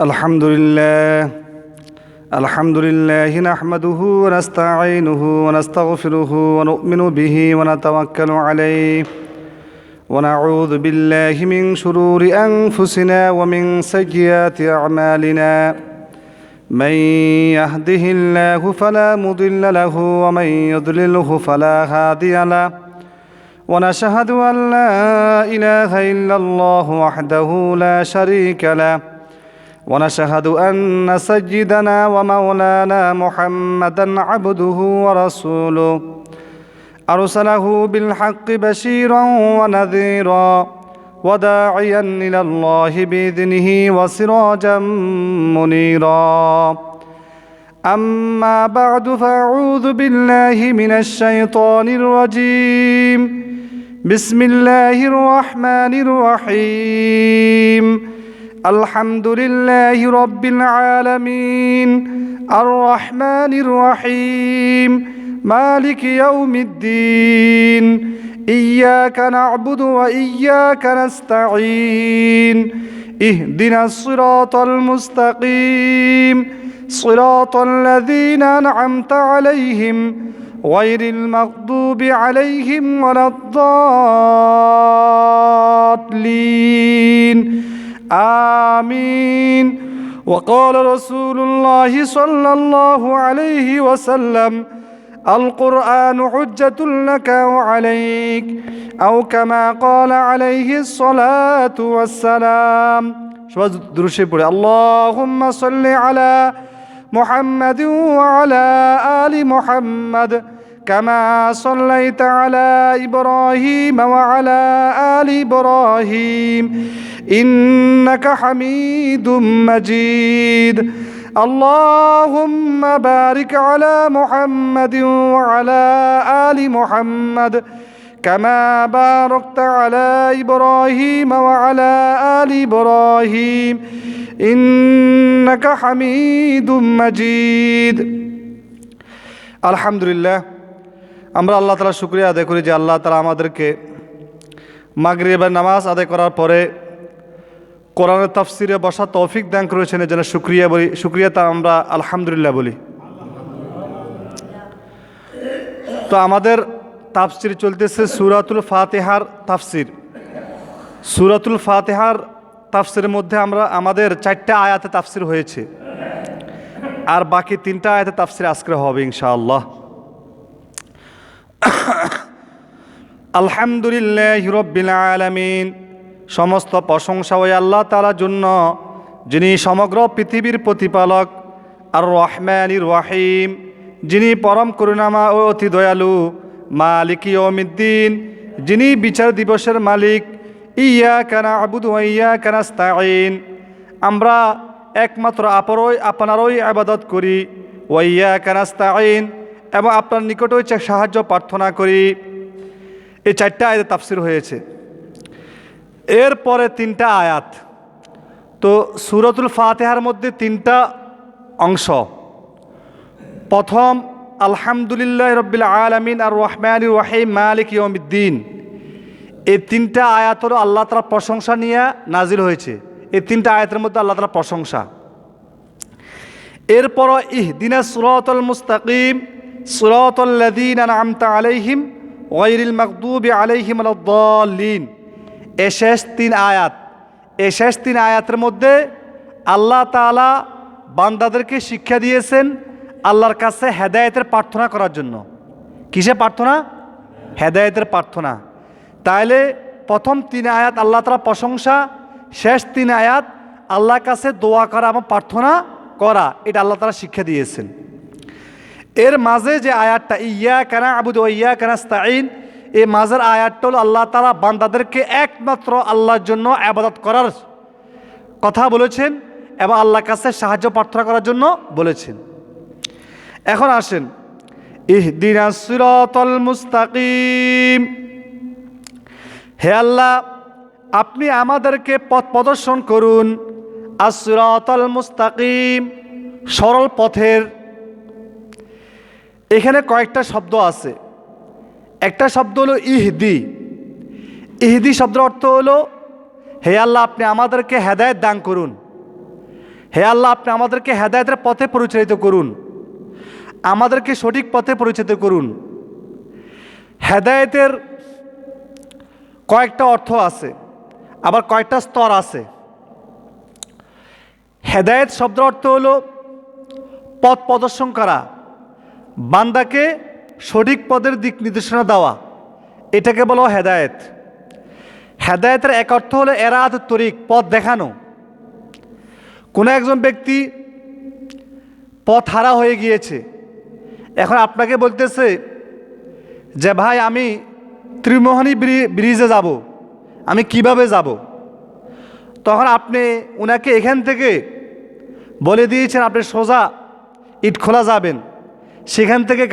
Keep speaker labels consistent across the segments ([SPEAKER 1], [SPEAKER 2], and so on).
[SPEAKER 1] الحمد لله نحمده ونستعينه ونستغفره ونؤمن به ونتوكل عليه ونعوذ بالله من شرور أنفسنا ومن سيئات أعمالنا من يهده الله فلا مضل له ومن يضلله فلا هادي له ونشهد أن لا إله إلا الله وحده لا شريك له ونشهد أن سيدنا ومولانا محمدًا عبده ورسوله أرسله بالحق بشيرًا ونذيرًا وداعيًا إلى الله بإذنه وسراجًا منيرًا أما بعد فأعوذ بالله من الشيطان الرجيم بسم الله الرحمن الرحيم الحمد لله رب العالمين الرحمن الرحيم مالك يوم الدين إياك نعبد وإياك نستعين اهدنا الصراط المستقيم صراط الذين أنعمت عليهم غير المغضوب عليهم ولا الضالين آمين وقال رسول الله صلى الله عليه وسلم القرآن حجة لك وعليك أو كما قال عليه الصلاة والسلام اللهم صل على محمد وعلى آل محمد كما صليت على إبراهيم وعلى آل إبراهيم إنك حميد مجيد اللهم بارك على محمد وعلى آل محمد كما باركت على إبراهيم وعلى آل إبراهيم إنك حميد مجيد الحمد لله আমরা আল্লাহ তাআলার শুকরিয়া আদায় করি যে আল্লাহ তাআলা আমাদেরকে মাগরিবের নামাজ আদায় করার পরে কোরআনের তাফসিরে বসার তৌফিক দান করেছেন, এজন্য শুকরিয়া বলি। শুকরিয়া আমরা আলহামদুলিল্লাহ বলি। তো আমাদের তাফসির চলতেছে সূরাতুল ফাতিহার তাফসির। সূরাতুল ফাতিহার তাফসিরের মধ্যে আমাদের 4টা আয়াতে তাফসির হয়েছে, আর বাকি 3টা আয়াতে তাফসির আজকে হবে ইনশাআল্লাহ। আলহামদুলিল্লাহি রাব্বিল আলামিন, সমস্ত প্রশংসা ওই আল্লাহ তাআলার জন্য যিনি সমগ্র পৃথিবীর প্রতিপালক। আর রহমানির রহিম, যিনি পরম করুণাময় ও অতি দয়ালু। মালিক ইয়াউমিদ্দিন, যিনি বিচার দিবসের মালিক। ইয়াকা না'বুদু ওয়া ইয়াকা নাস্তাঈন, আমরা একমাত্র আপনারই ইবাদত করি। ওয়া ইয়াকা নাস্তাঈন, এবং আপনার নিকটই সাহায্য প্রার্থনা করি। এই 4টা আয়াতে তাফসির হয়েছে। এরপরে 3টা আয়াত। তো সূরাতুল ফাতিহার মধ্যে 3টা অংশ। প্রথম আলহামদুলিল্লাহি রাব্বিল আলামিন আর রহমানির রহিম মালিক ইয়াউমিদ্দিন, এই 3টা আয়াত হলো আল্লাহ তাআলার প্রশংসা নিয়ে নাজিল হয়েছে। এই 3টা আয়াতের মধ্যে আল্লাহ তাআলার প্রশংসা। এরপর ইহদিনাস সিরাতাল মুস্তাকিম সিরাতাল লাযীনা আন'আমতা আলাইহিম গায়রিল মাগদুবি আলাইহিম ওয়ালাদ-দাল্লিন, এই শেষ 3 আয়াত। এই শেষ 3 আয়াতের মধ্যে আল্লাহ তাআলা বান্দাদেরকে শিক্ষা দিয়েছেন আল্লাহর কাছে হেদায়েতের প্রার্থনা করার জন্য। কিসে প্রার্থনা? হেদায়েতের প্রার্থনা। তাইলে প্রথম 3 আয়াত আল্লাহ তাআলার প্রশংসা, শেষ 3 আয়াত আল্লাহর কাছে দোয়া করা এবং প্রার্থনা করা, এটা আল্লাহ তাআলা শিক্ষা দিয়েছেন। এর মাঝে যে আয়াতটা ইয়াকা না'বুদু ওয়া ইয়াকা নাস্তাঈন, এই মাঝের আয়াতটা হলো আল্লাহ তাআলা বান্দাদেরকে একমাত্র আল্লাহর জন্য ইবাদত করার কথা বলেছেন এবং আল্লাহর কাছে সাহায্য প্রার্থনা করার জন্য বলেছেন। এখন আসেন ইহদিনাস সিরাতাল মুস্তাকিম, হে আল্লাহ আপনি আমাদেরকে পথ প্রদর্শন করুন। আস-সিরাতাল মুস্তাকিম, সরল পথের। এখানে কয়েকটা শব্দ আছে। একটা শব্দ হলো ইহদি। ইহদি শব্দের অর্থ হলো হে আল্লাহ আপনি আমাদেরকে হেদায়েত দান করুন। হে আল্লাহ, আপনি আমাদেরকে হেদায়েতের পথে পরিচালিত করুন, আমাদেরকে সঠিক পথে পরিচালিত করুন। হেদায়েতের কয়েকটা অর্থ আছে, আবার কয়েকটা স্তর আছে। হেদায়েত শব্দের অর্থ হলো পথ প্রদর্শন করা, বান্দাকে সঠিক পথের দিক নির্দেশনা দেওয়া, এটাকে বলো হেদায়েত। হেদায়েতের এক অর্থ হলো এরাদুত তরিক, পথ দেখানো। কোনো একজন ব্যক্তি পথ হারা হয়ে গিয়েছে, এখন আপনাকে বলতেছে যে ভাই আমি ত্রিমোহনী ব্রিজে যাব, আমি কিভাবে যাব? তখন আপনি ওনাকে এখান থেকে বলে দিয়েছেন আপনি সোজা ইটখোলা যাবেন, সেখান থেকে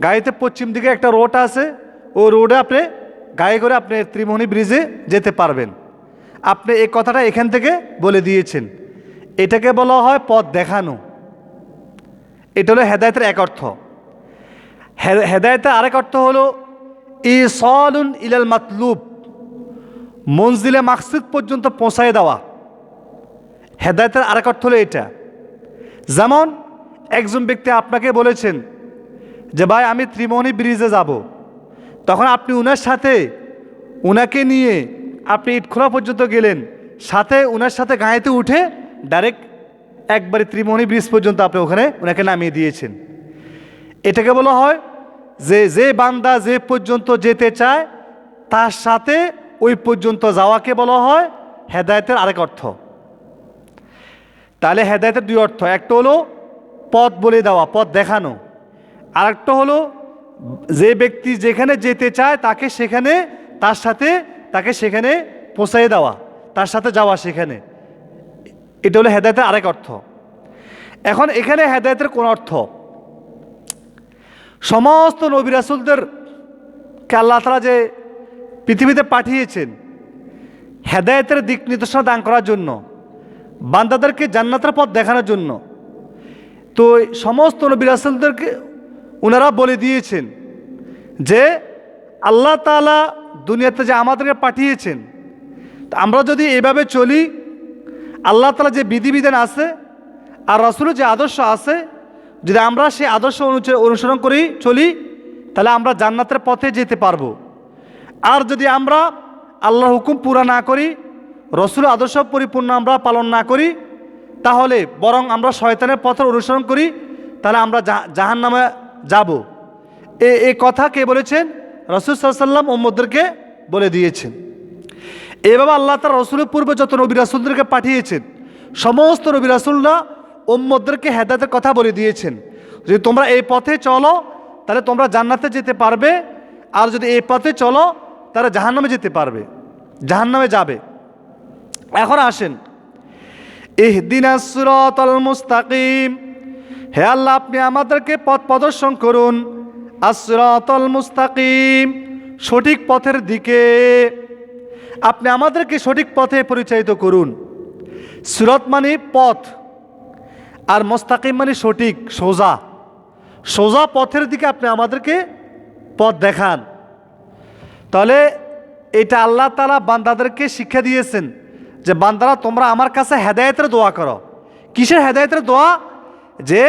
[SPEAKER 1] গাড়িতে পশ্চিম দিকে একটা রোড আছে, ও রোডে আপনি গাড়ি করে আপনি ত্রিমোহনী ব্রিজে যেতে পারবেন। আপনি এই কথাটা এখান থেকে বলে দিয়েছেন, এটাকে বলা হয় পথ দেখানো। এটা হলো হেদায়েতের এক অর্থ। হেদায়েতের আরেক অর্থ হলো ইসালুন ইলাল মাতলুব, মনজিলে মাকসুদ পর্যন্ত পৌঁছায় দেওয়া। হেদায়েতের আরেক অর্থ হলো এটা। যেমন একজন ব্যক্তি আপনাকে বলেছেন যে ভাই আমি ত্রিমোহনী ব্রিজে যাব, তখন আপনি উনাকে নিয়ে আপনি ইটখোলা পর্যন্ত গেলেন, সাথে উনার সাথে গাড়িতে উঠে ডাইরেক্ট একবারে ত্রিমোহনী ব্রিজ পর্যন্ত আপনি ওনাকে নামিয়ে দিয়েছেন। এটাকে বলা হয় যে বান্দা যে পর্যন্ত যেতে চায় তার সাথে ওই পর্যন্ত যাওয়াকে বলা হয় হেদায়েতের আরেক অর্থ। তাহলে হেদায়েতের দুই অর্থ, একটা হলো পথ বলে দেওয়া, পথ দেখানো, আরেকটা হলো যে ব্যক্তি যেখানে যেতে চায় তাকে সেখানে পৌঁছায় দেওয়া, তার সাথে যাওয়া সেখানে। এটা হলো হেদায়েতের আরেক অর্থ। এখন এখানে হেদায়েতের কোন অর্থ? সমস্ত নবী রাসূলদেরকে আল্লাহ তাআলা যে পৃথিবীতে পাঠিয়েছেন হেদায়েতের দিক নির্দেশনা দান করার জন্য, বান্দাদেরকে জান্নাতের পথ দেখানোর জন্য, তো সমস্ত নবী রাসূলদেরকে ওনারা বলে দিয়েছেন যে আল্লাহ তাআলা দুনিয়াতে যে আমাদেরকে পাঠিয়েছেন, আমরা যদি এভাবে চলি, আল্লাহ তাআলা যে বিধিবিধান আছে আর রাসূলের যে আদর্শ আছে, যদি আমরা সেই আদর্শ অনুসরণ করি চলি, তাহলে আমরা জান্নাতের পথে যেতে পারবো। আর যদি আমরা আল্লাহর হুকুম পুরা না করি, রাসূলের আদর্শ পরিপূর্ণ আমরা পালন না করি, তাহলে বরং আমরা শয়তানের পথের অনুসরণ করি, তাহলে আমরা জাহান্নামে যাব। এই কথা কে বলেছেন? রাসূল সাল্লাল্লাহু আলাইহি ওয়াসাল্লাম উম্মতদেরকে বলে দিয়েছেন। এভাবে আল্লাহ তাআলা রাসূলের পূর্বে যত নবী রাসূলদেরকে পাঠিয়েছেন, সমস্ত নবী রাসূলরা উম্মতদেরকে হেদায়েতের কথা বলে দিয়েছেন। যদি তোমরা এই পথে চলো তাহলে তোমরা জান্নাতে যেতে পারবে, আর যদি এই পথে চলো তাহলে জাহান্নামে যাবে। এখন আসেন, ইহদিনাস সিরাতাল মুস্তাকিম, হে আল্লাহ আপনি আমাদেরকে পথ প্রদর্শন করুন, আস-সিরাতাল মুস্তাকিম, সঠিক পথের দিকে আপনি আমাদেরকে সঠিক পথে পরিচালিত করুন। সিরাত মানে পথ, আর মুস্তাকিম মানে সঠিক, সোজা পথের দিকে আপনি আমাদেরকে পথ দেখান। তাহলে এটা আল্লাহ তাআলা বান্দাদেরকে শিক্ষা দিয়েছেন যে বান্দারা তোমরা আমার কাছে হেদায়েতের দোয়া করো। কিসের হেদায়েতের দোয়া? যে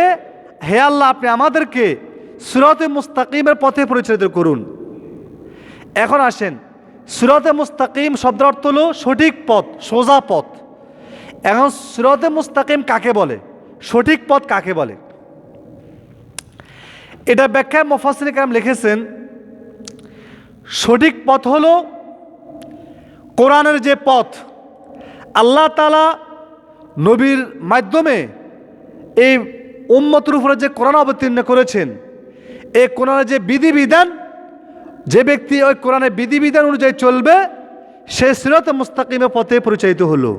[SPEAKER 1] হে আল্লাহ আপনি আমাদেরকে সিরাতে মুস্তাকিমের পথে পরিচালিত করুন। এখন আসেন, সিরাতে মুস্তাকিম শব্দের অর্থ হলো সঠিক পথ, সোজা পথ। এখন সিরাতে মুস্তাকিম কাকে বলে, সঠিক পথ কাকে বলে? এটা ব্যাখ্যায় মুফাসসিরিন কেরাম লিখেছেন, সঠিক পথ হলো কোরআনের যে পথ, আল্লাহ তাআলা নবীর মাধ্যমে এই উম্মতের উপরে যে কোরআন অবতীর্ণ করেছেন, এই কোরআনের যে বিধিবিধান, যে ব্যক্তি ওই কোরআনের বিধিবিধান অনুযায়ী চলবে সে সিরাতে মুস্তাকিমের পথে পরিচালিত হলো।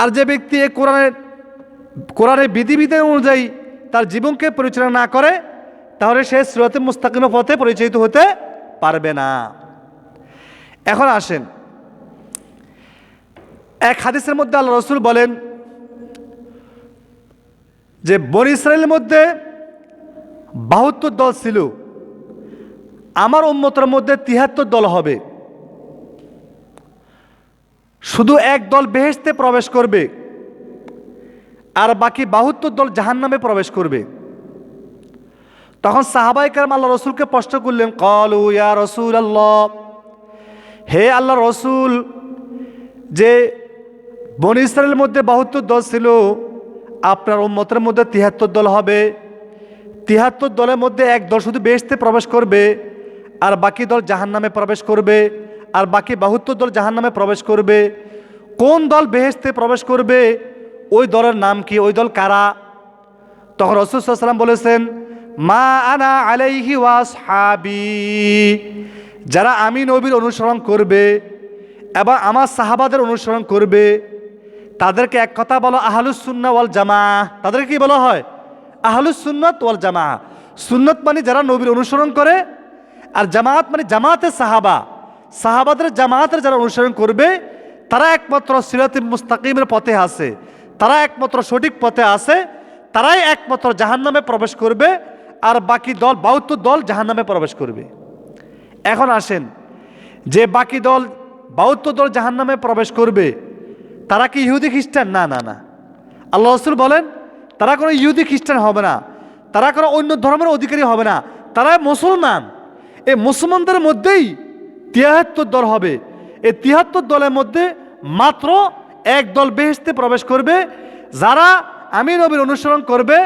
[SPEAKER 1] আর যে ব্যক্তি এই কোরআনের বিধিবিধান অনুযায়ী তার জীবনকে পরিচালনা না করে, তাহলে সে সিরাতে মুস্তাকিমের পথে পরিচালিত হতে পারবে না। এখন আসেন, এক হাদিসের মধ্যে আল্লাহ রাসূল বলেন যে বনী ইসরাইলের মধ্যে ৭২ দল ছিল, আমার উম্মতের মধ্যে ৭৩ দল হবে। শুধু এক দল বেহেশতে প্রবেশ করবে, আর বাকি 72 দল জাহান্নামে প্রবেশ করবে। তখন সাহাবায়ে কেরাম আল্লাহ রসুলকে প্রশ্ন করলেন, ক্বালু ইয়া রাসূলুল্লাহ, হে আল্লাহ রসুল, যে বনী ইসরাইলের মধ্যে 72 দল ছিল, আপনার উম্মতের মধ্যে 73 দল হবে। 73 দলের মধ্যে এক দল শুধু বেহেশতে প্রবেশ করবে, আর বাকি দল জাহান্নামে প্রবেশ করবে, আর বাকি 72 দল জাহান্নামে প্রবেশ করবে। কোন দল বেহেশতে প্রবেশ করবে, ওই দলের নাম কি, ওই দল কারা? তখন রাসূল সাল্লাল্লাহু আলাইহি ওয়াসাল্লাম বলেছেন, মা আনা আলাইহি ওয়া আসহাবি, যারা আমি নবীর অনুসরণ করবে এবং আমার সাহাবাদের অনুসরণ করবে, তাদেরকে এক কথা বলো আহলুস সুন্নাহ ওয়াল জামাআহ। তাদেরকে কি বলা হয়? আহলুস সুন্নাত ওয়াল জামাআহ। সুন্নত মানে যারা নবীর অনুসরণ করে, আর জামাআত মানে জামাআতের সাহাবা, সাহাবাদের জামাআতের যারা অনুসরণ করবে, তারা একমাত্র সিরাতে মুস্তাকিমের পথে আছে, তারা একমাত্র সঠিক পথে আছে, তারাই একমাত্র জাহান্নামে প্রবেশ করবে, আর বাকি দল 72 দল জাহান্নামে প্রবেশ করবে। এখন আসেন, যে বাকি দল 72 দল জাহান্নামে প্রবেশ করবে, তারা কি ইহুদি খ্রিস্টান? না না না, আল্লাহ রাসূল বলেন তারা কোনো ইহুদি খ্রিস্টান হবে না, তারা কোনো অন্য ধর্মের অধিকারী হবে না, তারা মুসলমান। এই মুসলমানদের মধ্যেই 73 দল হবে। এই 73 দলের মধ্যে মাত্র এক দল বেহেশতে প্রবেশ করবে, যারা আমি নবীর অনুসরণ করবে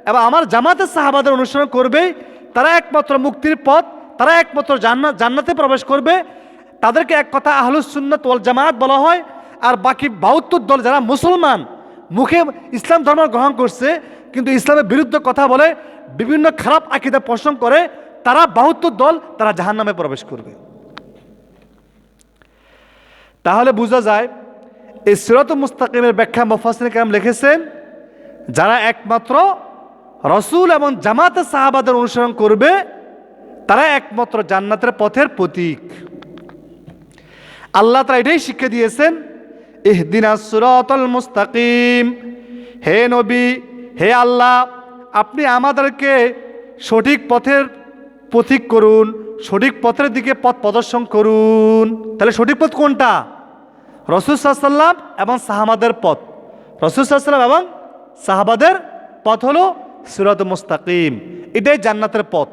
[SPEAKER 1] এবং আমার জামাতের সাহাবাদের অনুসরণ করবে, তারা একমাত্র মুক্তির পথ, তারা একমাত্র জান্নাতে প্রবেশ করবে। তাদেরকে এক কথা আহলুস সুন্নাত ওয়াল জামাআত বলা হয়। আর বাকি 72 দল যারা মুসলমান, মুখে ইসলাম ধর্ম গ্রহণ করছে কিন্তু ইসলামের বিরুদ্ধে কথা বলে, বিভিন্ন খারাপ আকীদা পোষণ করে, তারা 72 দল তারা জাহান্নামে প্রবেশ করবে। তাহলে বোঝা যায় এই সিরাতুল মুস্তাকিমের ব্যাখ্যা মুফাসসিরিন কেরাম লিখেছেন, যারা একমাত্র রাসূল এবং জামাতের সাহাবাদের অনুসরণ করবে, তারা একমাত্র জান্নাতের পথের প্রতীক। আল্লাহ তাআলা এটাই শিক্ষা দিয়েছেন, ইহদিনাস সিরাতাল মুস্তাকিম, হে নবী, হে আল্লাহ, আপনি আমাদেরকে সঠিক পথের পথিক করুন, সঠিক পথের দিকে পথ প্রদর্শন করুন। তাহলে সঠিক পথ কোনটা? রাসূল সাল্লাল্লাহু আলাইহি ওয়াসাল্লাম এবং সাহাবাদের পথ। রাসূল সাল্লাল্লাহু আলাইহি ওয়াসাল্লাম এবং সাহাবাদের পথ হলো সিরাতুল মুস্তাকিম, এটাই জান্নাতের পথ।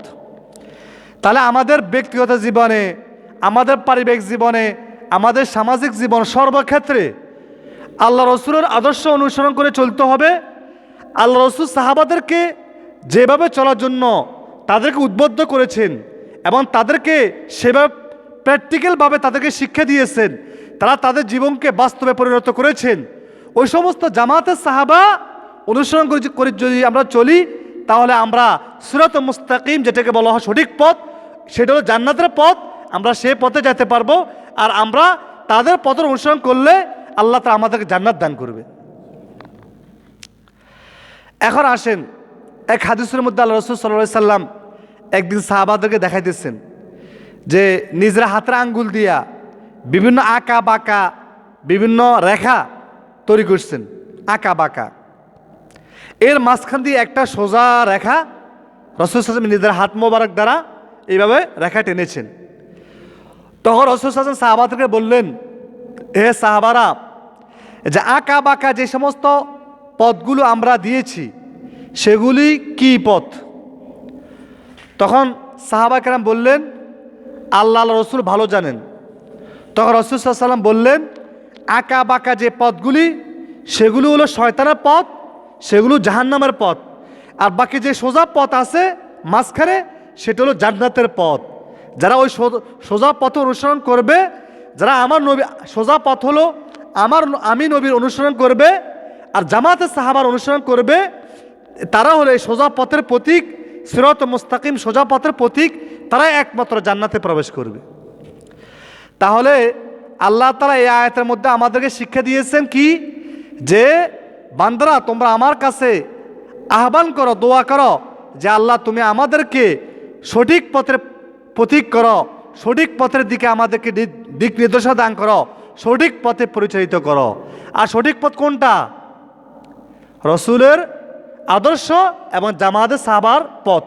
[SPEAKER 1] তাহলে আমাদের ব্যক্তিগত জীবনে, আমাদের পারিবারিক জীবনে, আমাদের সামাজিক জীবন, সর্বক্ষেত্রে আল্লাহ রসুলের আদর্শ অনুসরণ করে চলতে হবে। আল্লাহ রসুল সাহাবাদেরকে যেভাবে চলার জন্য তাদেরকে উদ্বুদ্ধ করেছেন এবং তাদেরকে সেভাবে প্র্যাকটিক্যালভাবে তাদেরকে শিক্ষা দিয়েছেন, তারা তাদের জীবনকে বাস্তবে পরিণত করেছেন। ওই সমস্ত জামাতের সাহাবা অনুসরণ করে যদি আমরা চলি, তাহলে আমরা সিরাতুল মুস্তাকিম, যেটাকে বলা হয় সঠিক পথ, সেটা হলো জান্নাতের পথ, আমরা সেই পথে যেতে পারবো। আর আমরা তাদের পথের অনুসরণ করলে আল্লাহ তাআলা আমাদেরকে জান্নাত দান করবে। এখন আসেন, এক হাদিসের মধ্যে আল্লাহ রাসূল সাল্লাল্লাহু আলাইহি সাল্লাম একদিন সাহাবাদেরকে দেখাইতেছেন যে নিজের হাতের আঙ্গুল দিয়া বিভিন্ন আঁকা বাঁকা বিভিন্ন রেখা তৈরি করছেন, আঁকা বাঁকা। এর মাঝখান দিয়ে একটা সোজা রেখা রাসূল সাল্লাল্লাহু আলাইহি সাল্লাম নিজের হাত মোবারক দ্বারা এইভাবে রেখা টেনেছেন। তখন রাসূল সাল্লাল্লাহু আলাইহি ওয়াসাল্লাম সাহাবাদেরকে বললেন, হে সাহাবারা, যে আঁকা বাঁকা যে সমস্ত পথগুলো আমরা দিয়েছি সেগুলি কি পথ? তখন সাহাবা কেরাম বললেন, আল্লাহ রসুল ভালো জানেন। তখন রাসূল সাল্লাল্লাহু আলাইহি ওয়াসাল্লাম বললেন, আঁকা বাঁকা যে পথগুলি সেগুলো হলো শয়তানের পথ, সেগুলো জাহান্নামের পথ, আর বাকি যে সোজা পথ আছে মাঝখানে সেটা হলো জান্নাতের পথ। যারা ওই সোজা পথ অনুসরণ করবে, যারা আমার নবী, সোজা পথ হলো আমি নবীর অনুসরণ করবে আর জামাতের সাহাবার অনুসরণ করবে, তারা হলো এই সোজা পথের প্রতীক, সিরাতুল মুস্তাকিম সোজা পথের প্রতীক, তারাই একমাত্র জান্নাতে প্রবেশ করবে। তাহলে আল্লাহ তাআলা এই আয়াতের মধ্যে আমাদেরকে শিক্ষা দিয়েছেন কি, যে বান্দারা তোমরা আমার কাছে আহ্বান করো, দোয়া করো, যে আল্লাহ তুমি আমাদেরকে সঠিক পথের পথিক করো, সঠিক পথের দিকে আমাদেরকে দিক নির্দেশনা দান করো, সঠিক পথে পরিচালিত করো। আর সঠিক পথ কোনটা? রসুলের আদর্শ এবং জামাতে সাহাবার পথ।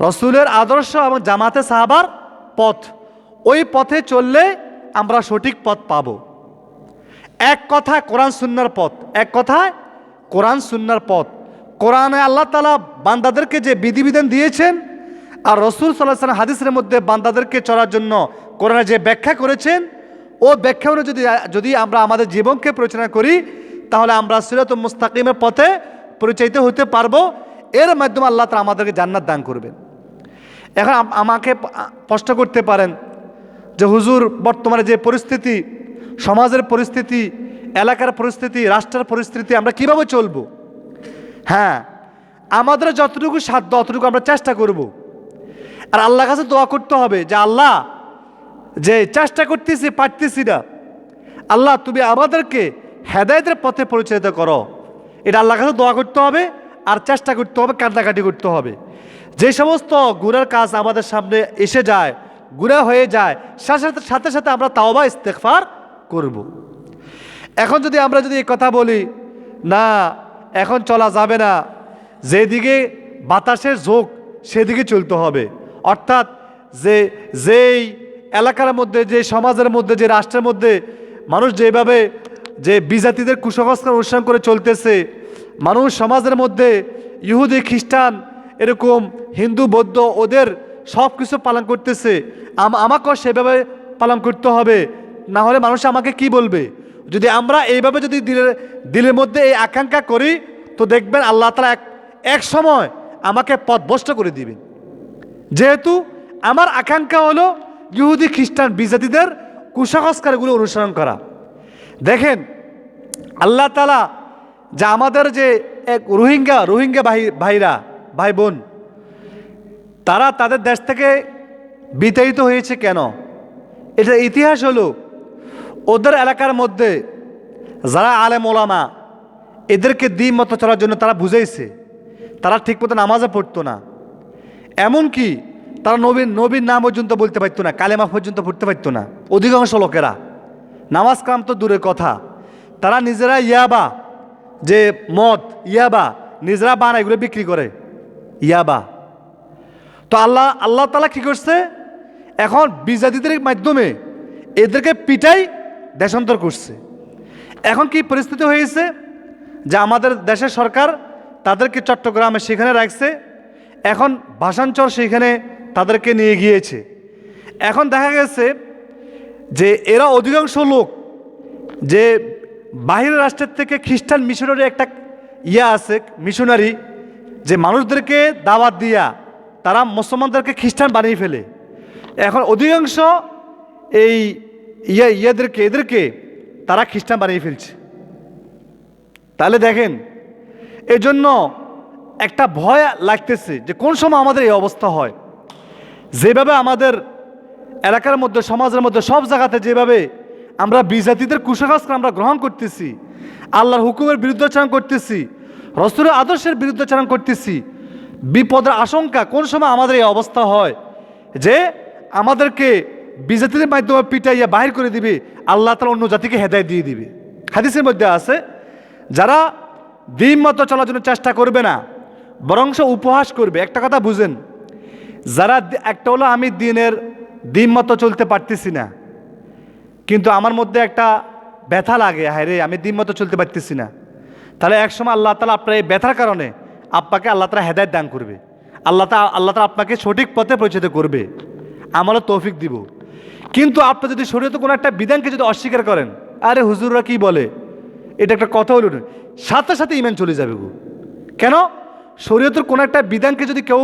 [SPEAKER 1] রসুলের আদর্শ এবং জামাতে সাহাবার পথ, ওই পথে চললে আমরা সঠিক পথ পাব। এক কথায় কোরআন সুন্নাহর পথ, এক কথায় কোরআন সুন্নাহর পথ। কোরআনে আল্লাহ তাআলা বান্দাদেরকে যে বিধিবিধান দিয়েছেন, আর রাসূল সাল্লাল্লাহু আলাইহি ওয়াসাল্লাম হাদিসের মধ্যে বান্দাদেরকে চলার জন্য কোরআনে যে ব্যাখ্যা করেছেন, ও ব্যাখ্যা অনুযায়ী যদি আমরা আমাদের জীবনকে পরিচালনা করি, তাহলে আমরা সিরাতুল মুস্তাকিমের পথে পরিচালিত হতে পারবো। এর মাধ্যমে আল্লাহ তাআলা আমাদেরকে জান্নাত দান করবেন। এখন আমাকে প্রশ্ন করতে পারেন যে হুজুর, বর্তমানে যে পরিস্থিতি, সমাজের পরিস্থিতি, এলাকার পরিস্থিতি, রাষ্ট্রের পরিস্থিতি, আমরা কিভাবে চলবো? হ্যাঁ, আমাদের যতটুকু সাধ্য অতটুকু আমরা চেষ্টা করব। আর আল্লাহর কাছে দোয়া করতে হবে যে আল্লাহ, যে চেষ্টা করতেছি পারতেছি না, আল্লাহ তুমি আমাদেরকে হেদায়েতের পথে পরিচালিত করো। এটা আল্লাহর কাছে দোয়া করতে হবে, আর চেষ্টা করতে হবে, কান্নাকাটি করতে হবে। যে সমস্ত গুনার কাজ আমাদের সামনে এসে যায়, গুনাহ হয়ে যায়, সাথে সাথে আমরা তাওবা ইস্তেগফার করব। এখন যদি আমরা এই কথা বলি, না এখন চলা যাবে না, যেদিকে বাতাসের ঝোঁক সেদিকে চলতে হবে, অর্থাৎ যেই এলাকার মধ্যে, যে সমাজের মধ্যে, যে রাষ্ট্রের মধ্যে মানুষ যেভাবে যে বিজাতিদের কুসংস্কার অনুসরণ করে চলতেছে, মানুষ সমাজের মধ্যে ইহুদি খ্রিস্টান এরকম হিন্দু বৌদ্ধ ওদের সব কিছু পালন করতেছে, আমাকেও সেভাবে পালন করতে হবে, না হলে মানুষ আমাকে কি বলবে? যদি আমরা এইভাবে যদি দিলের মধ্যে এই আকাঙ্ক্ষা করি, তো দেখবেন আল্লাহ তাআলা এক সময় আমাকে পথভ্রষ্ট করে দিবেন। যেহেতু আমার আকাঙ্ক্ষা হলো ইহুদি খ্রিস্টান বিজাতিদের কুসংস্কারগুলো অনুসরণ করা। দেখেন আল্লাহ তাআলা যা আমাদের যে এক রোহিঙ্গা ভাইরা, ভাই বোন, তারা তাদের দেশ থেকে বিতাড়িত হয়েছে কেন? এটা ইতিহাস হলো, ওদের এলাকার মধ্যে যারা আলেম ওলামা, এদেরকে দ্বীন মতো চলার জন্য তারা বুঝাইছে। তারা ঠিকমতো নামাজও পড়তো না, এমনকি তারা নবীর নাম পর্যন্ত বলতে পারতো না, কালেমা পর্যন্ত পড়তে পারতো না। অধিকাংশ লোকেরা নামাজ কাম তো দূরের কথা, তারা নিজেরা ইয়াবা, যে মদ ইয়াবা নিজেরা বানায়, এগুলো বিক্রি করে ইয়াবা। তো আল্লাহ তাআলা কি করছে? এখন বিজাতিদের মাধ্যমে এদেরকে পিটাই দেশান্তর করছে। এখন কি পরিস্থিতি হয়েছে যে আমাদের দেশের সরকার তাদেরকে চট্টগ্রামে সেখানে রাখছে, এখন ভাষাঞ্চর সেখানে তাদেরকে নিয়ে গিয়েছে। এখন দেখা গেছে যে এরা অধিকাংশ লোক, যে বাহিরের রাষ্ট্রের থেকে খ্রিস্টান মিশনারি একটা আছে, মিশনারি, যে মানুষদেরকে দাওয়াত দিয়া তারা মুসলমানদেরকে খ্রিস্টান বানিয়ে ফেলে। এখন অধিকাংশ এই এদেরকে তারা খ্রিস্টান বানিয়ে ফেলছে। তাহলে দেখেন, এজন্য একটা ভয় লাগতেছে যে কোন সময় আমাদের এই অবস্থা হয়। যেভাবে আমাদের এলাকার মধ্যে, সমাজের মধ্যে, সব জায়গাতে যেভাবে আমরা বিজাতিদের কুসংস্কার আমরা গ্রহণ করতেছি, আল্লাহর হুকুমের বিরুদ্ধাচরণ করতেছি, রাসূলের আদর্শের বিরুদ্ধাচরণ করতেছি, বিপদের আশঙ্কা কোন সময় আমাদের এই অবস্থা হয় যে আমাদেরকে বিজাতিদের মাধ্যমে পিটাইয়া বাহির করে দিবে, আল্লাহ তাআলা অন্য জাতিকে হেদায়েত দিয়ে দিবে। হাদিসের মধ্যে আছে, যারা দ্বীন মতো চলার জন্য চেষ্টা করবে না, বরং উপহাস করবে। একটা কথা বুঝেন, যারা একটা হলো আমি দ্বীন মতো চলতে পারতেছি না, কিন্তু আমার মধ্যে একটা ব্যথা লাগে, হায় রে আমি দ্বীন মতো চলতে পারতেছি না, তাহলে একসময় আল্লাহ তাআলা আপনার এই ব্যথার কারণে আপনাকে আল্লাহ তাআলা হেদায়েত দান করবে, আল্লাহ তাআলা আপনাকে সঠিক পথে পরিচালিত করবে, আমলে তৌফিক দিব। কিন্তু আপনি যদি শরীয়তে কোনো একটা বিধানকে যদি অস্বীকার করেন, আরে হুজুররা কি বলে, এটা একটা কথা হলো না, সাথে সাথে ঈমান চলে যাবে গো। কেন? শরীয়তের কোনো একটা বিধানকে যদি কেউ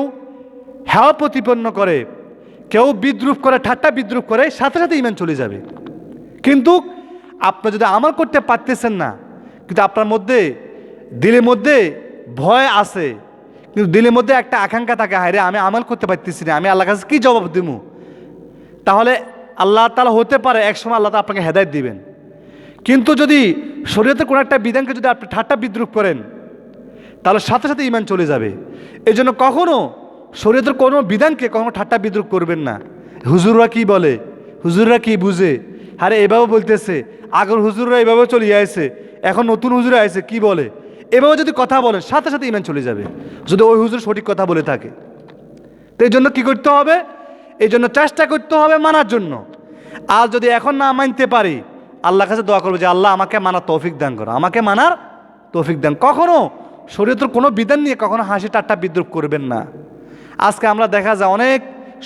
[SPEAKER 1] হেয় প্রতিপন্ন করে, কেউ বিদ্রুপ করে, ঠাট্টা বিদ্রুপ করে, সাথে সাথে ঈমান চলে যাবে। কিন্তু আপনি যদি আমল করতে পারতেছেন না, কিন্তু আপনার মধ্যে দিলের মধ্যে ভয় আছে, কিন্তু দিলের মধ্যে একটা আকাঙ্ক্ষা থাকে, হায় রে আমি আমল করতে পারতেছি না, আমি আল্লাহর কাছে কী জবাব দিব, তাহলে আল্লাহ তাআলা হতে পারে একসময় আল্লাহ তাআলা আপনাকে হেদায়েত দিবেন। কিন্তু যদি শরীয়তের কোনো একটা বিধানকে যদি আপনি ঠাট্টা বিদ্রুপ করেন, তাহলে সাথে সাথে ঈমান চলে যাবে। এই জন্য কখনও শরীয়তের কোনো বিধানকে কখনো ঠাট্টা বিদ্রুপ করবেন না। হুজুররা কি বলে, হুজুররা কি বুঝে, আরে এভাবে বলতেছে, আগের হুজুররা এভাবে চলে আসে, এখন নতুন হুজুরা আসে কি বলে, এভাবে যদি কথা বলেন সাথে সাথে ঈমান চলে যাবে, যদি ওই হুজুর সঠিক কথা বলে থাকে। তো এই জন্য কী করতে হবে? এই জন্য চেষ্টা করতে হবে মানার জন্য। আর যদি এখন না মানতে পারি, আল্লাহর কাছে দোয়া করবো যে আল্লাহ আমাকে মানার তৌফিক দান করো, আমাকে মানার তৌফিক দেন। কখনো শরীয়তের কোনো বিধান নিয়ে কখনো হাসি ঠাট্টা বিদ্রুপ করবেন না। আজকে আমরা দেখা যায় অনেক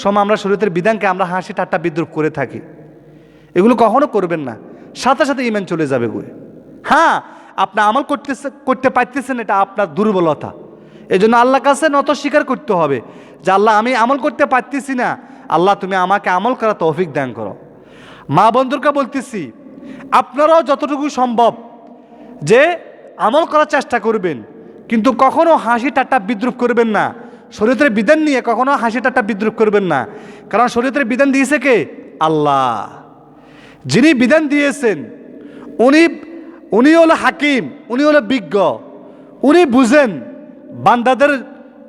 [SPEAKER 1] সময় আমরা শরীয়তের বিধানকে আমরা হাসি ঠাট্টা বিদ্রুপ করে থাকি। এগুলো কখনো করবেন না, সাথে সাথে ঈমান চলে যাবে গো। হ্যাঁ, আপনি আমল করতে পারতেছেন, এটা আপনার দুর্বলতা। এই জন্য আল্লাহর কাছে নত স্বীকার করতে হবে যে আল্লাহ আমি আমল করতে পারতেছি না, আল্লাহ তুমি আমাকে আমল করা তৌফিক দান করো। মা বন্ধুকে বলতেছি, আপনারাও যতটুকু সম্ভব যে আমল করার চেষ্টা করবেন, কিন্তু কখনো হাসি ঠাট্টা বিদ্রুপ করবেন না। শরীয়তের বিধান নিয়ে কখনো হাসি ঠাট্টা বিদ্রুপ করবেন না, কারণ শরীয়তের বিধান দিয়েছে কে? আল্লাহ। যিনি বিধান দিয়েছেন উনি হলো হাকিম, উনি হলো বিজ্ঞ, উনি বুঝেন বান্দাদের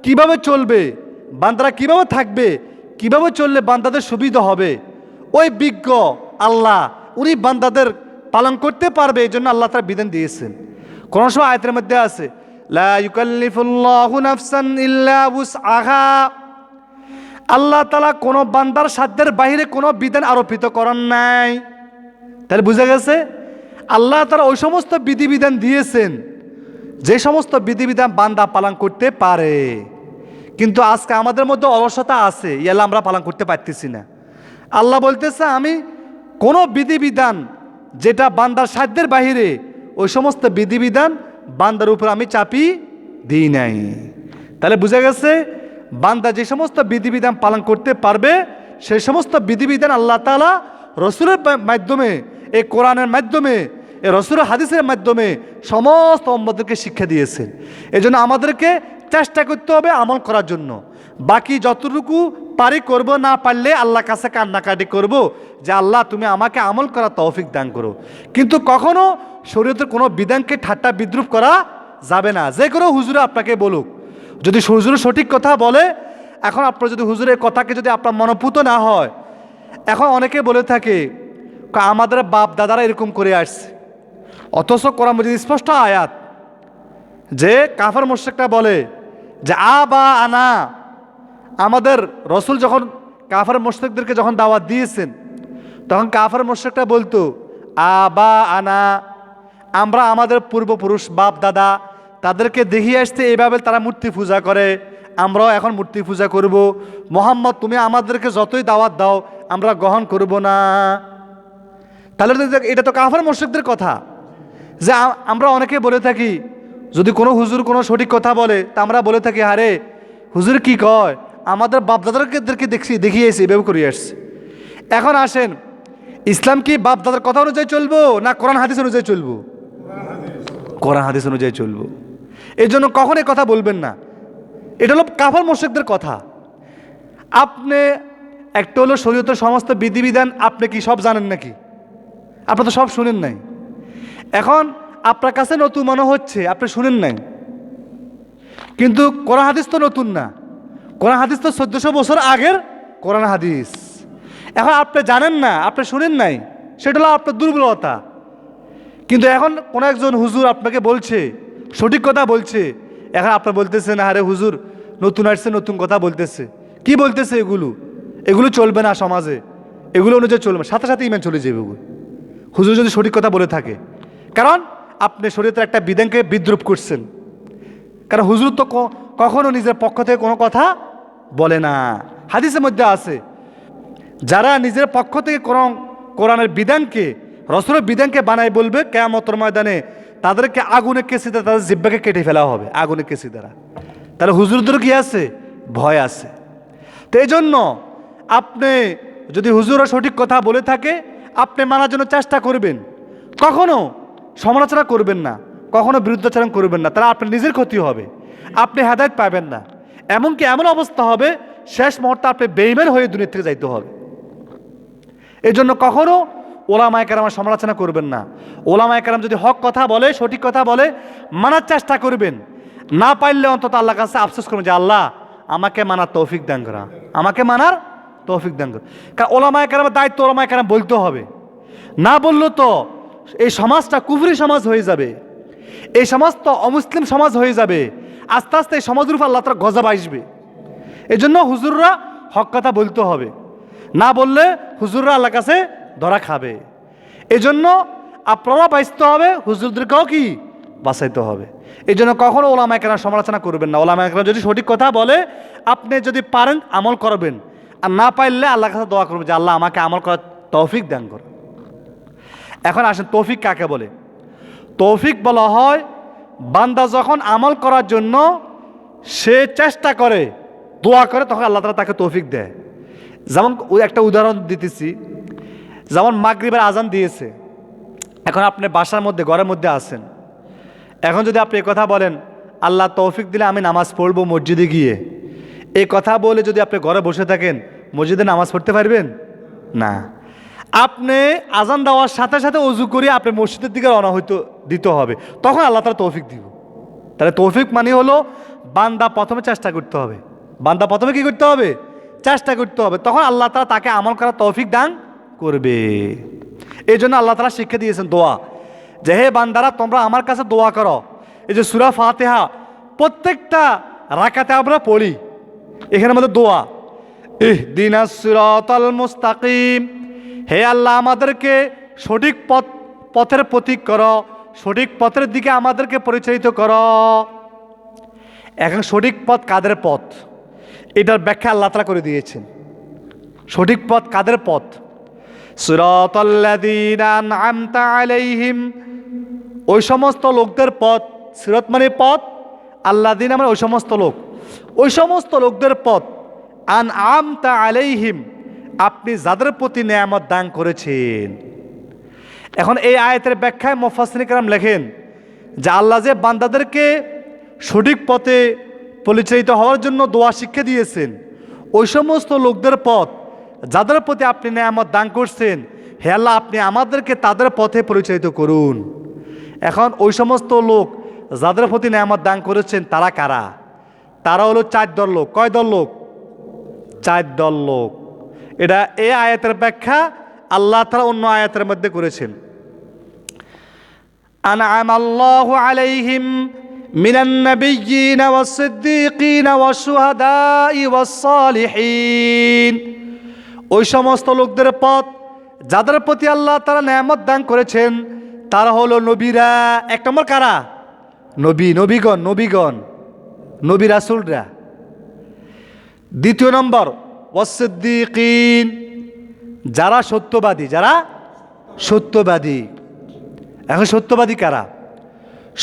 [SPEAKER 1] কিভাবে চলবে, বান্দারা কিভাবে থাকবে, কিভাবে চললে বান্দাদের সুবিধা হবে। ওই বিজ্ঞ আল্লাহ, উনি বান্দাদের পালন করতে পারবে, এই জন্য আল্লাহ তার বিধান দিয়েছেন। কোন সময় আয়াতের মধ্যে আছে লা ইউকাল্লিফুল্লাহু নাফসান ইল্লা উসআহা, আল্লাহ তাআলা কোনো বান্দার সাধ্যের বাইরে কোনো বিধান আরোপিত করেন নাই। তাহলে বুঝা গেছে আল্লাহ তাআলা ওই সমস্ত বিধিবিধান দিয়েছেন যে সমস্ত বিধিবিধান বান্দা পালন করতে পারে। কিন্তু আজকে আমাদের মধ্যে অলসতা আছে, ইয়ালা আমরা পালন করতে পারতেছি না। আল্লাহ বলতেছে আমি কোনো বিধিবিধান যেটা বান্দার সাধ্যের বাহিরে, ওই সমস্ত বিধিবিধান বান্দার উপর আমি চাপি দিই নাই। তাহলে বুঝা গেছে বান্দা যে সমস্ত বিধিবিধান পালন করতে পারবে সেই সমস্ত বিধিবিধান আল্লাহ তাআলা রসুলের মাধ্যমে, এই কোরআনের মাধ্যমে, এই রসুলের হাদিসের মাধ্যমে সমস্ত উম্মতদেরকে শিক্ষা দিয়েছেন। এই জন্য আমাদেরকে চেষ্টা করতে হবে আমল করার জন্য। বাকি যতটুকু পারি করব, না পারলে আল্লাহর কাছে কান্নাকাটি করব যে আল্লাহ তুমি আমাকে আমল করা তৌফিক দান করো। কিন্তু কখনো শরীয়তের কোনো বিধানকে ঠাট্টা বিদ্রুপ করা যাবে না। যে কোনো হুজুরে আপনাকে বলুক, যদি হুজুর সঠিক কথা বলে, এখন আপনার যদি হুজুরের কথাকে যদি আপনার মনোপুত না হয়, এখন অনেকে বলে থাকে আমাদের বাপ দাদারা এরকম করে আসছে, অথচ কোরআন মাজিদ স্পষ্ট আয়াত যে কাফের মুশরিকরা বলে যে আবা আনা, আমাদের রসুল যখন কাফের মুশরিকদেরকে যখন দাওয়াত দিয়েছেন তখন কাফের মুশরিকরা বলতো আবা আনা, আমরা আমাদের পূর্বপুরুষ বাপ দাদা তাদেরকে দেখিয়ে আসতে এইভাবে তারা মূর্তি পূজা করে, আমরাও এখন মূর্তি পূজা করব। মোহাম্মদ তুমি আমাদেরকে যতই দাওয়াত দাও আমরা গ্রহণ করব না। তাহলে এটা তো কাফের মুশরিকদের কথা। যে আমরা অনেকে বলে থাকি, যদি কোনো হুজুর কোনো সঠিক কথা বলে তা আমরা বলে থাকি আরে হুজুর কি কয়, আমাদের বাপদাদাদেরকে দেখিয়েছে এভাবে করে আসছে। এখন আসেন, ইসলাম কি বাপদাদার কথা অনুযায়ী চলবো না কোরআন হাদিস অনুযায়ী চলবো? কোরআন হাদিস অনুযায়ী চলবো। এই জন্য কখন এই কথা বলবেন না, এটা হলো কাফের মুশরিকদের কথা। আপনি একটা হলো শরীয়তের সমস্ত বিধিবিধান আপনি কি সব জানেন নাকি? আপনি তো সব শুনেন নাই। এখন আপনার কাছে নতুন মনে হচ্ছে আপনি শুনেন নাই, কিন্তু কোরআন হাদিস তো নতুন না। কোরআন হাদিস তো 1400 বছর আগের কোরআন হাদিস। এখন আপনি জানেন না, আপনি শুনেন নাই, সেটা হলো আপনার দুর্বলতা। কিন্তু এখন কোনো একজন হুজুর আপনাকে বলছে, সঠিক কথা বলছে, এখন আপনি বলতেছেন আরে হুজুর নতুন আসছে, নতুন কথা বলতেছে। কি বলতেছে এগুলো চলবে না সমাজে, এগুলো অনুযায়ী চলবে, সাথে সাথে ইমান চলে যাবে হুজুর যদি সঠিক কথা বলে থাকে। কারণ আপনি শরীয়তের একটা বিধানকে বিদ্রুপ করছেন। কারণ হুজুর তো কখনো নিজের পক্ষ থেকে কোনো কথা বলে না। হাদিসের মধ্যে আছে যারা নিজের পক্ষ থেকে কোরআনের বিধানকে, রসুলের বিধানকে বানাই বলবে, কিয়ামতের ময়দানে তাদেরকে আগুনে কেসি দ্বারা তাদের জিহ্বাকে কেটে ফেলা হবে, আগুনে কেসি দ্বারা। তাহলে হুজুরদের কি আছে? ভয় আছে। তো এই জন্য আপনি যদি হুজুরা সঠিক কথা বলে থাকে আপনি মানার জন্য চেষ্টা করবেন, কখনো সমালোচনা করবেন না, কখনো বিরুদ্ধাচরণ করবেন না, তাহলে আপনার নিজের ক্ষতি হবে, আপনি হেদায়েত পাবেন না। এমনকি এমন অবস্থা হবে শেষ মুহূর্তে আপনি বেঈমান হয়ে দুনিয়া থেকে যাইতে হবে। এই জন্য কখনো ওলামায়ে কেরামের সমালোচনা করবেন না। ওলামায়ে কেরাম যদি হক কথা বলে, সঠিক কথা বলে, মানার চেষ্টা করবেন। না পারলে অন্তত আল্লাহর কাছে আফসোস করবেন যে আল্লাহ আমাকে মানার তৌফিক দান করা, আমাকে মানার তৌফিক দান করা। কারণ ওলামায়ে কেরামের দায়িত্ব ওলামায়ে কেরাম বলতে হবে, না বললেও তো এই সমাজটা কুফরি সমাজ হয়ে যাবে, এই সমাজ তো অমুসলিম সমাজ হয়ে যাবে। আস্তে আস্তে এই সমাজের উপর আল্লাহ তাআলা গজব আসবে। এই জন্য হুজুররা হক কথা বলতে হবে, না বললে হুজুররা আল্লাহর কাছে ধরা খাবে। এই জন্য আপনারা বাঁচতে হবে, হুজুরদেরকেও কি বাঁচাইতে হবে। এই জন্য কখনো ওলামা কেরাম সমালোচনা করবেন না। ওলামা কেরাম যদি সঠিক কথা বলে আপনি যদি পারেন আমল করবেন, আর না পারলে আল্লাহর কাছে দোয়া করবেন যে আল্লাহ আমাকে আমল করার তৌফিক দান করুন। এখন আসেন তৌফিক কাকে বলে? তৌফিক বলা হয় বান্দা যখন আমল করার জন্য সে চেষ্টা করে, দোয়া করে, তখন আল্লাহ তাআলা তাকে তৌফিক দেয়। যেমন একটা উদাহরণ দিতেছি, যেমন মাগরিবের আজান দিয়েছে, এখন আপনি বাসার মধ্যে ঘরের মধ্যে আছেন, এখন যদি আপনি এই কথা বলেন আল্লাহ তৌফিক দিলে আমি নামাজ পড়বো মসজিদে গিয়ে, এই কথা বলে যদি আপনি ঘরে বসে থাকেন মসজিদে নামাজ পড়তে পারবেন না। আপনি আজান দেওয়ার সাথে সাথে ওযু করে আপনি মসজিদের দিকে রওনা দিতে হবে, তখন আল্লাহ তাআলা তৌফিক দিব। তাহলে তৌফিক মানে হলো বান্দা প্রথমে চেষ্টা করতে হবে। বান্দা প্রথমে কি করতে হবে? চেষ্টা করতে হবে, তখন আল্লাহ তাআলা তাকে আমল করার তৌফিক দান করবে। এই জন্য আল্লাহ তাআলা শিক্ষা দিয়েছেন দোয়া, যে হে বান্দারা তোমরা আমার কাছে দোয়া করো। এই যে সূরা ফাতিহা প্রত্যেকটা রাকাতে আমরা পড়ি, এখানে আমাদের দোয়া ইহদিনাস সিরাতাল মুস্তাকিম, হে আল্লাহ আমাদেরকে সঠিক পথের প্রতীক করো, সঠিক পথের দিকে আমাদেরকে পরিচালিত করো। এখন সঠিক পথ কাদের পথ, এটার ব্যাখ্যা আল্লাহ তাআলা করে দিয়েছেন। সঠিক পথ কাদের পথ? সিরাতাল্লাযীনা আন'আমতা আলাইহিম, ওই সমস্ত লোকদের পথ। সিরাত মানে পথ, আল্লাযীনা মানে ওই সমস্ত লোক, ওই সমস্ত লোকদের পথ। আন'আমতা আলাইহিম, আপনি যাদের প্রতি নেয়ামত দান করেছেন। এখন এই আয়াতের ব্যাখ্যায় মুফাসসিরিন কেরাম লেখেন যে আল্লাহ যে বান্দাদেরকে সঠিক পথে পরিচালিত হওয়ার জন্য দোয়া শিক্ষা দিয়েছেন, ওই সমস্ত লোকদের পথ যাদের প্রতি আপনি নেয়ামত দান করছেন, হে আল্লাহ আপনি আমাদেরকে তাদের পথে পরিচালিত করুন। এখন ওই সমস্ত লোক যাদের প্রতি নেয়ামত দান করেছেন তারা কারা? তারা হলো 4 দল লোক। কয় দল লোক? 4 দল লোক। এটা এই আয়াতের ব্যাখ্যা আল্লাহ তাআলা অন্য আয়াতের মধ্যে করেছেন। আন'আমাল্লাহু আলাইহিম মিনান নাবিয়্যিনা ওয়াস-সিদ্দীকিনা ওয়াশ-শুহাদাই ওয়াস-সালিহিন, ওই সমস্ত লোকদের পথ যাদের প্রতি আল্লাহ তাআলা নেয়ামত দান করেছেন তারা হলো নবীরা। 1 নম্বর কারা? নবীগণ, নবী রাসূলরা। 2 নম্বর ওয়াস-সিদ্দীকিন, যারা সত্যবাদী। এখন সত্যবাদী কারা?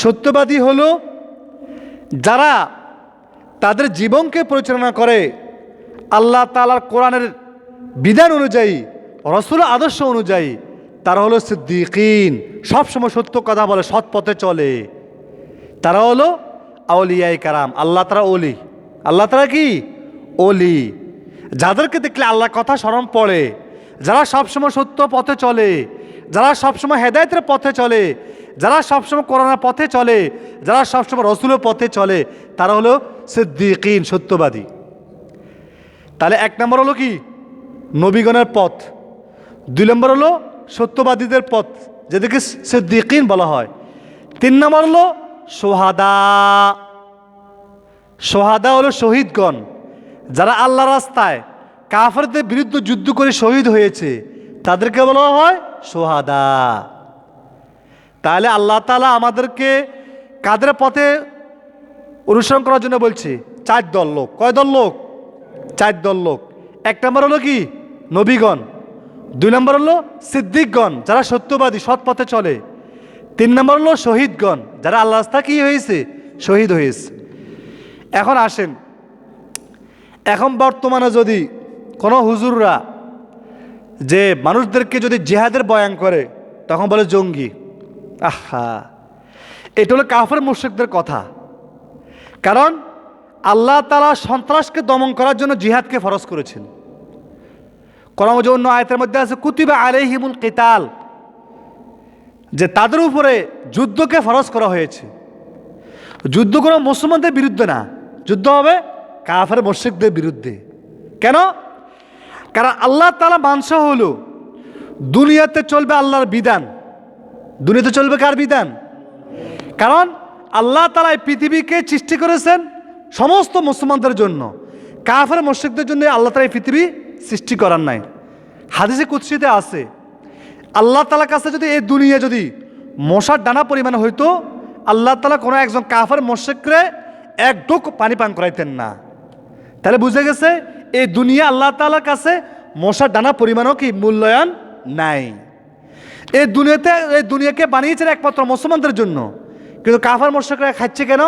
[SPEAKER 1] সত্যবাদী হলো যারা তাদের জীবনকে পরিচালনা করে আল্লাহ তাআলার কোরআনের বিধান অনুযায়ী, রাসূলের আদর্শ অনুযায়ী, তারা হলো সিদ্দীকিন। সবসময় সত্য কথা বলে, সৎ পথে চলে। তারা হলো আউলিয়ায়ে কেরাম। আল্লাহ তাআলা ওলি। আল্লাহ তাআলা কি? ওলি। যাদেরকে দেখলে আল্লাহর কথা স্মরণ পড়ে, যারা সবসময় সত্য পথে চলে, যারা সবসময় হেদায়েতের পথে চলে, যারা সবসময় কোরআনের পথে চলে, যারা সবসময় রাসূলের পথে চলে, তারা হলো সিদ্দীকিন, সত্যবাদী। তাহলে 1 নম্বর হলো কি? নবীগণের পথ। 2 নম্বর হলো সত্যবাদীদের পথ, যেদিকে সিদ্দীকিন বলা হয়। 3 নম্বর হলো সোহাদা হলো শহীদগণ, যারা আল্লাহর রাস্তায় কাফেরদের বিরুদ্ধে যুদ্ধ করে শহীদ হয়েছে, তাদেরকে বলা হয় সোহাদা। তাহলে আল্লাহ তাআলা আমাদেরকে কাদের পথে অনুসরণ করার জন্য বলছে? 4 দল লোক। কয় দল লোক? 4 দল লোক। 1 নম্বর হলো কি? নবীগণ। 2 নম্বর হলো সিদ্দিকগণ, যারা সত্যবাদী, সৎ পথে চলে। 3 নম্বর হলো শহীদগণ, যারা আল্লাহর রাস্তায় কি হয়েছে? শহীদ হয়েছে। এখন আসেন, এখন বর্তমানে যদি কোনো হুজুররা যে মানুষদেরকে যদি জিহাদের বয়ান করে তখন বলে জঙ্গি। আহা, এটা হলো কাফের মুশরিকদের কথা। কারণ আল্লাহ তাআলা সন্ত্রাসকে দমন করার জন্য জিহাদকে ফরজ করেছেন। কোরআনের অন্য আয়াতের মধ্যে আছে কুতিবা আলাইহিমুল কিতাল, যে তাদের উপরে যুদ্ধকে ফরজ করা হয়েছে। যুদ্ধ কোনো মুসলমানদের বিরুদ্ধে না, যুদ্ধ হবে কাফের মুশরিকদের বিরুদ্ধে। কেন? কারণ আল্লাহ তাআলা মানসা হলো দুনিয়াতে চলবে আল্লাহর বিধান। দুনিয়াতে চলবে কার বিধান? কারণ আল্লাহ তাআলা এই পৃথিবীকে সৃষ্টি করেছেন সমস্ত মুসলমানদের জন্য, কাফের মুশরিকদের জন্য আল্লাহ তাআলা এই পৃথিবী সৃষ্টি করার নাই। হাদিসে কুদসিতে আছে, আল্লাহ তাআলার কাছে যদি এই দুনিয়া যদি মশার ডানা পরিমাণ হইতো, আল্লাহ তাআলা কোনো একজন কাফের মুশরিকরে এক ঢোক পানি পান করাইতেন না। তাহলে বুঝে গেছে এই দুনিয়া আল্লাহ তাআলার কাছে মশার ডানা পরিমাণও কি মূল্যায়ন নাই। এই দুনিয়াকে বানিয়েছেন একমাত্র মুসলমানদের জন্য, কিন্তু কাফের মুশরিকরা খাচ্ছে কেন?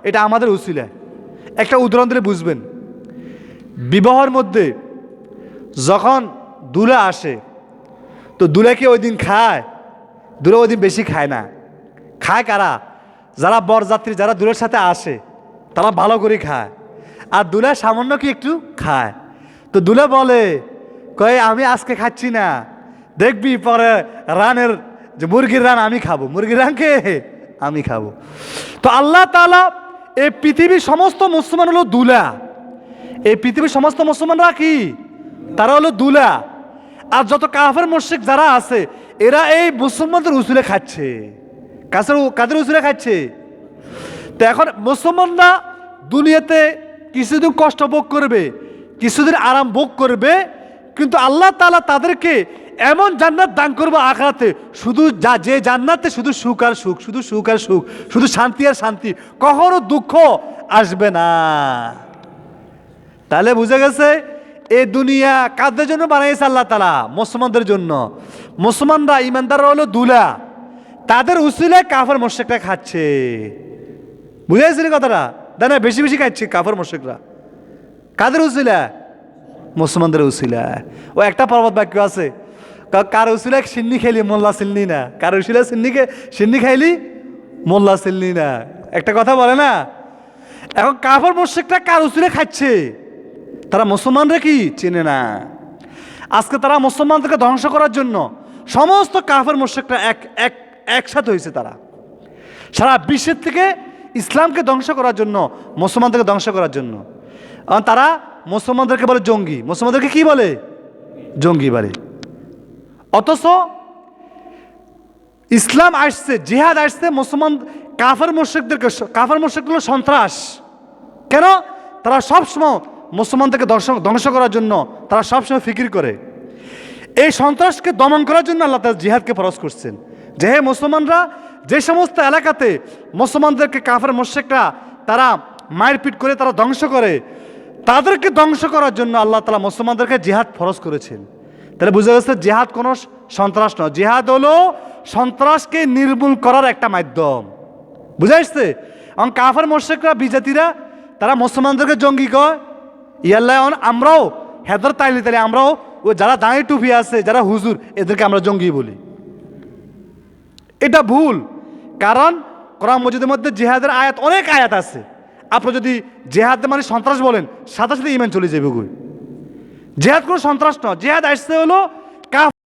[SPEAKER 1] এটা আমাদের উসিলা। একটা উদাহরণ দিলে বুঝবেন। বিবাহের মধ্যে যখন দুলা আসে, তো দুলাকে ওই দিন খায়? দুলা ওই দিন বেশি খায় না। খায় কারা? যারা বরযাত্রী, যারা দুলের সাথে আসে তারা ভালো করে খায়, আর দুলা সামান্য কি একটু খায়। তো দুলা বলে, কয়ে আমি আজকে খাচ্ছি না, দেখবি পরে রানের যে মুরগির রান আমি খাবো, মুরগির রানকে আমি খাবো। তো আল্লাহ তাআলা এই পৃথিবীর সমস্ত মুসলমান হলো দুলা। এই পৃথিবীর সমস্ত মুসলমানরা কি? তারা হলো দুলা। আর যত কাফের মুশরিক যারা আছে এরা এই মুসলমানদের উসুলে খাচ্ছে। কাদের উসুলে খাচ্ছে? তো এখন মুসলমানরা দুনিয়াতে কিছুদিন কষ্ট ভোগ করবে, কিছুদিন আরাম ভোগ করবে, কিন্তু আল্লাহ তাআলা তাদেরকে এমন জান্নাত দান করবে আখিরাতে, শুধু যে জান্নাতে শুধু সুখ আর সুখ, শুধু সুখ আর সুখ, শুধু শান্তি আর শান্তি, কখনো দুঃখ আসবে না। তাহলে বুঝে গেছে এই দুনিয়া কাদের জন্য বানাইছে আল্লাহ তাআলা? মুসলমানদের জন্য। মুসলমানরা ইমানদাররা হলো দুলা, তাদের উসিলায় কাফের মুশরিকরা খাচ্ছে। বুঝে গেছেন কথাটা? না বেশি বেশি খাচ্ছে কাফের মুশরিকরা। কাদের উসিলা? মুসলমানদের উসিলা। ও একটা পর্বত বাক্য আছে, কার উসিলায় সিন্নি খাইলি মোল্লা সিল্লি না, কার উসিলায় সিন্নি খাইলি মোল্লা সিল্লি না, একটা কথা বলে না? এখন কাফের মুশরিকরা কার উসিলায় খাচ্ছে? তারা মুসলমানরা কি চেনে না। আজকে তারা মুসলমানদেরকে ধ্বংস করার জন্য সমস্ত কাফের মুশরিকরা একসাথে হয়েছে। তারা সারা বিশ্বের থেকে ইসলামকে ধ্বংস করার জন্য, মুসলমানদেরকে ধ্বংস করার জন্য। তারা মুসলমানদেরকে বলে জঙ্গি। মুসলমানদেরকে কি বলে? জঙ্গি বলে। অথচ ইসলাম আসছে, জিহাদ আসছে, মুসলমান কাফের মুশরিকগুলো সন্ত্রাস। কেন? তারা সবসময় মুসলমানদেরকে ধ্বংস করার জন্য তারা সবসময় ফিকির করে। এই সন্ত্রাসকে দমন করার জন্য আল্লাহ তাআলা জিহাদকে ফরজ করছেন, যে হে মুসলমানরা, যে সমস্ত এলাকাতে মুসলমানদেরকে কাফের মুশরিকরা তারা মারপিট করে, তারা ধ্বংস করে, তাদেরকে ধ্বংস করার জন্য আল্লাহ তাআলা মুসলমানদেরকে জিহাদ ফরজ করেছেন। তাহলে বুঝা গেছে জিহাদ কোনো সন্ত্রাস নয়, জিহাদ হলো সন্ত্রাসকে নির্মূল করার একটা মাধ্যম। বুঝা আসছে? এবং কাফের মুশরিকরা, বিজাতিরা, তারা মুসলমানদেরকে জঙ্গি কয়। ইয়াল্লাহ আমরাও হেদর তাইলে আমরাও ও যারা দাঁড়িয়ে টুপি আছে, যারা হুজুর, এদেরকে আমরা জঙ্গি বলি। এটা ভুল। কারণ কোরআন মজিদের মধ্যে জিহাদের আয়াত, অনেক আয়াত আছে। আপনি যদি জিহাদ সন্ত্রাস বলেন, সাথে সাথে ইমান চলে যাবে। জিহাদ কোনো সন্ত্রাস নয়। জিহাদ আসছে হলো